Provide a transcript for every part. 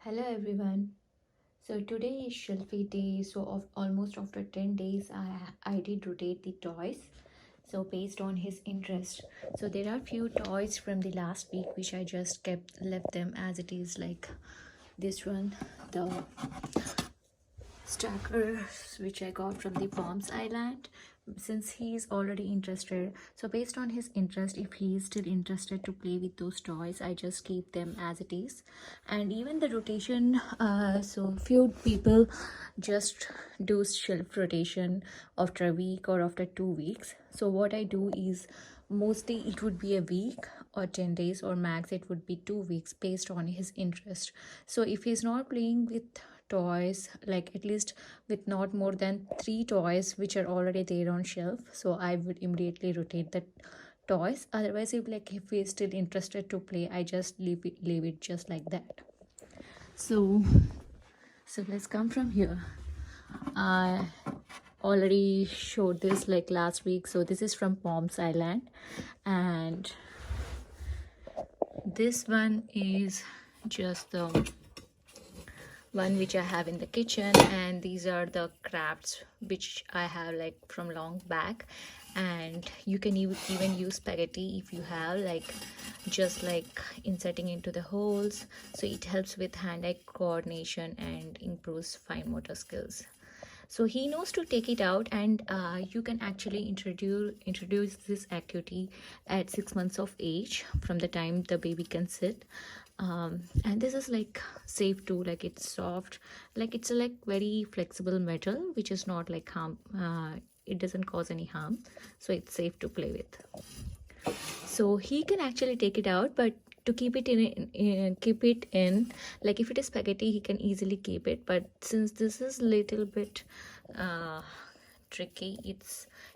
Hello everyone. So today is Shelfie day. So of almost after 10 days I did rotate the toys. So based on his interest. So there are few toys from the last week which I just left them as it is, like this one, the stackers which I got from the Palms Island, since he is already interested. So based on his interest, if he is still interested to play with those toys, I just keep them as it is. And even the rotation, so few people just do shelf rotation after a week or after 2 weeks. So what I do is mostly it would be a week or 10 days, or max it would be 2 weeks based on his interest. So if he's not playing with toys, like at least with not more than 3 toys which are already there on shelf, so I would immediately rotate the toys. Otherwise, if he's still interested to play, I just leave it just like that. So let's come from here. I already showed this like last week. So this is from Palms Island, and this one is just the one which I have in the kitchen, and these are the crafts which I have like from long back. And you can even use spaghetti if you have, like just like inserting into the holes, so it helps with hand-eye coordination and improves fine motor skills. So he knows to take it out, and you can actually introduce this activity at 6 months of age, from the time the baby can sit. And this is like safe too, like it's soft, like it's a like very flexible metal which is not like harm, it doesn't cause any harm, so it's safe to play with. So he can actually take it out, but to keep it in, like if it is spaghetti he can easily keep it, but since this is little bit tricky,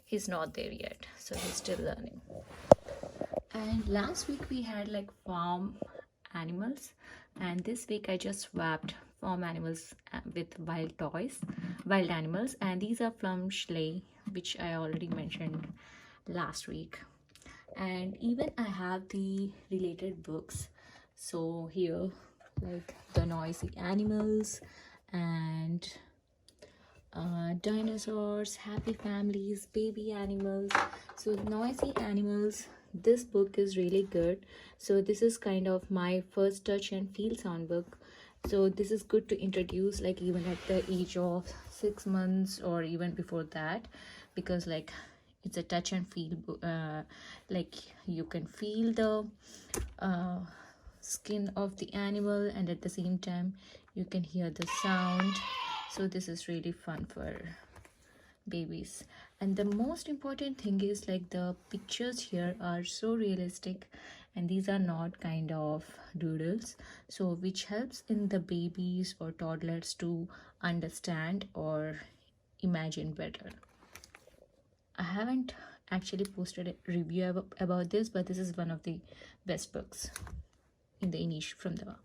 he's not there yet, so he's still learning. And last week we had like farm animals, and this week I just swapped farm animals with wild animals, and these are from Schley, which I already mentioned last week. And even I have the related books. So here, like the noisy animals and dinosaurs, happy families, baby animals. So noisy animals, this book is really good. So this is kind of my first touch and feel sound book. So this is good to introduce like even at the age of 6 months or even before that, because like it's a touch and feel like you can feel the skin of the animal, and at the same time you can hear the sound. So this is really fun for babies. And the most important thing is like the pictures here are so realistic, and these are not kind of doodles, so which helps in the babies or toddlers to understand or imagine better. I haven't actually posted a review about this, but this is one of the best books in the from the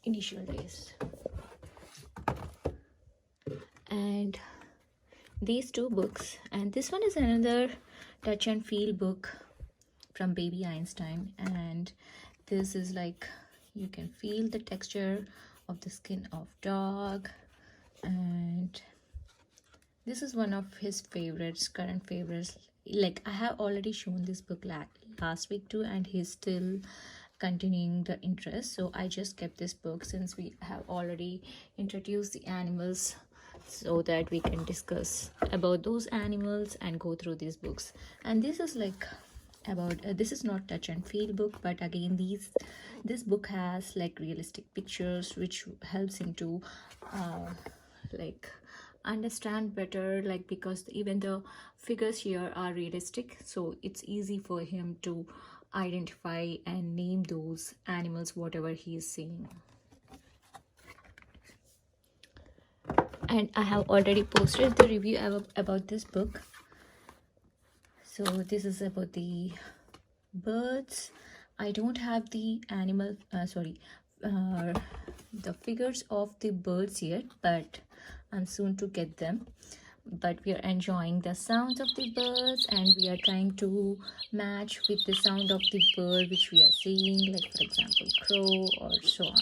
initial days. And these two books, and this one is another touch and feel book from Baby Einstein, and this is like you can feel the texture of the skin of dog, and this is one of his favorites, current favorites. Like I have already shown this book last week too, and he's still continuing the interest, so I just kept this book since we have already introduced the animals, so that we can discuss about those animals and go through these books. And this is like about this is not touch and feel book, but again this book has like realistic pictures which helps him to like understand better, like because even the figures here are realistic, so it's easy for him to identify and name those animals whatever he is seeing. And I have already posted the review about this book. So this is about the birds. I don't have the animal the figures of the birds yet, but I'm soon to get them. But we are enjoying the sounds of the birds, and we are trying to match with the sound of the bird which we are seeing, like for example crow or so on.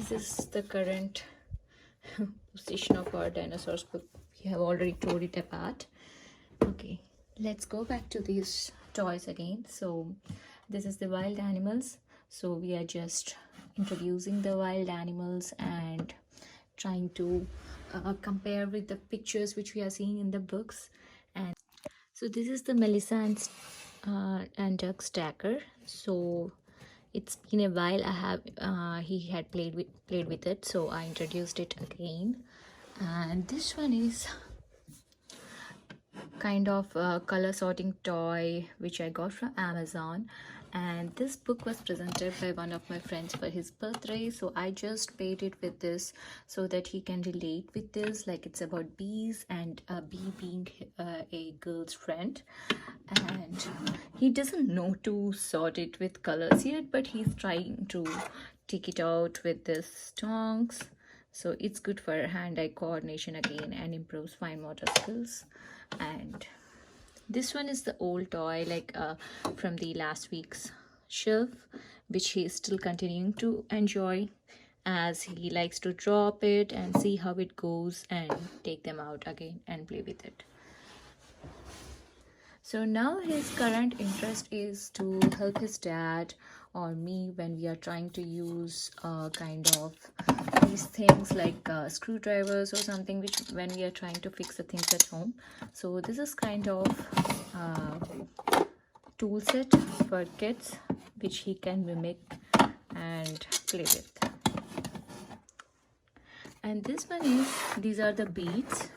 this is the current position of our dinosaurs book. We have already tore it apart. Okay, let's go back to these toys again. So this is the wild animals. So we are just introducing the wild animals and trying to compare with the pictures which we are seeing in the books. And so this is the Melissa and Doug Stacker. So it's been a while. I have he had played with it, so I introduced it again. And this one is kind of a color sorting toy which I got from Amazon, and this book was presented by one of my friends for his birthday, so I just paired it with this so that he can relate with this. Like, it's about bees and a bee being a girl's friend, and he doesn't know to sort it with colors yet, but he's trying to take it out with this tongs. So it's good for hand-eye coordination again and improves fine motor skills. And this one is the old toy, like from the last week's shelf, which he is still continuing to enjoy, as he likes to drop it and see how it goes and take them out again and play with it. So now his current interest is to help his dad or me when we are trying to use kind of these things like screwdrivers or something, which when we are trying to fix the things at home. So this is kind of tool set for kids which he can mimic and play with. And this one is, these are the beads.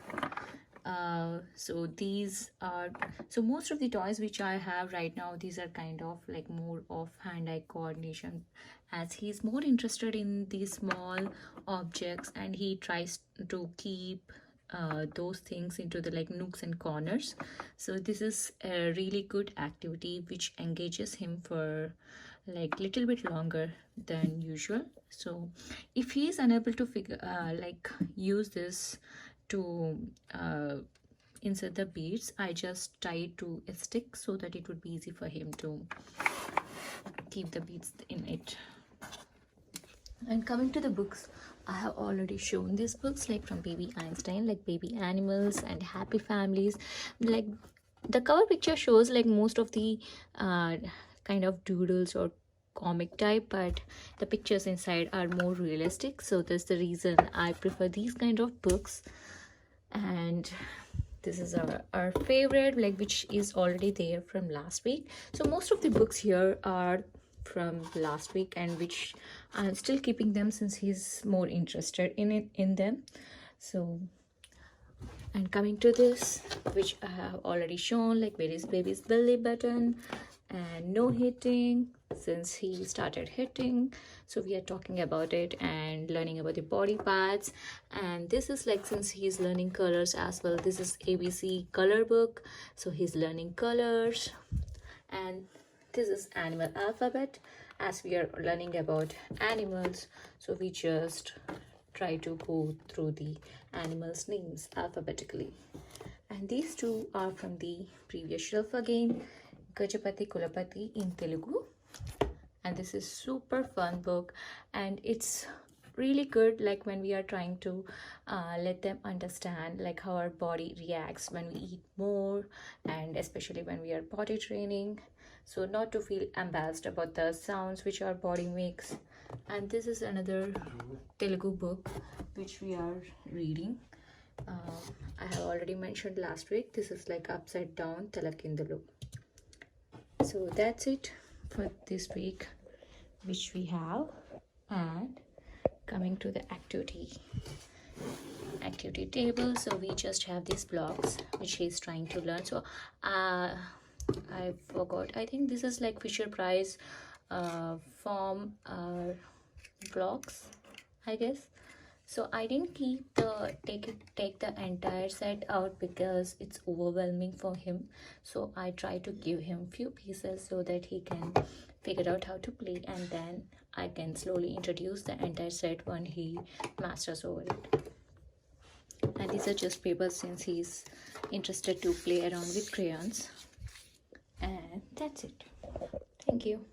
So these are, so most of the toys which I have right now, these are kind of like more of hand-eye coordination, as he's more interested in these small objects and he tries to keep those things into the like nooks and corners. So this is a really good activity which engages him for like little bit longer than usual. So if he is unable to figure like use this to insert the beads, I just tie it to a stick so that it would be easy for him to keep the beads in it. And coming to the books, I have already shown these books, like from Baby Einstein, like Baby Animals and Happy Families. Like the cover picture shows like most of the kind of doodles or comic type, but the pictures inside are more realistic. So that's the reason I prefer these kind of books. And this is our favorite, like, which is already there from last week. So most of the books here are from last week, and which I'm still keeping them since he's more interested in them. So, and coming to this, which I have already shown, like where is baby's belly button and no hitting, since he started hitting. So we are talking about it and learning about the body parts. And this is like, since he's learning colors as well, this is ABC color book, so he's learning colors. And this is animal alphabet, as we are learning about animals, so we just try to go through the animals' names alphabetically. And these two are from the previous shelf again, Gajapati Kulapati in Telugu. And this is super fun book, and it's really good, like when we are trying to let them understand like how our body reacts when we eat more, and especially when we are potty training, so not to feel embarrassed about the sounds which our body makes. And this is another Telugu book which we are reading. I have already mentioned last week, this is like Upside Down Talakindalu. So that's it for this week which we have. And coming to the activity table, so we just have these blocks which he's trying to learn. So I forgot, I think this is like Fisher Price form blocks, I guess. So I didn't keep the take the entire set out because it's overwhelming for him. So I try to give him few pieces so that he can figure out how to play, and then I can slowly introduce the entire set when he masters over it. And these are just papers since he's interested to play around with crayons. And that's it. Thank you.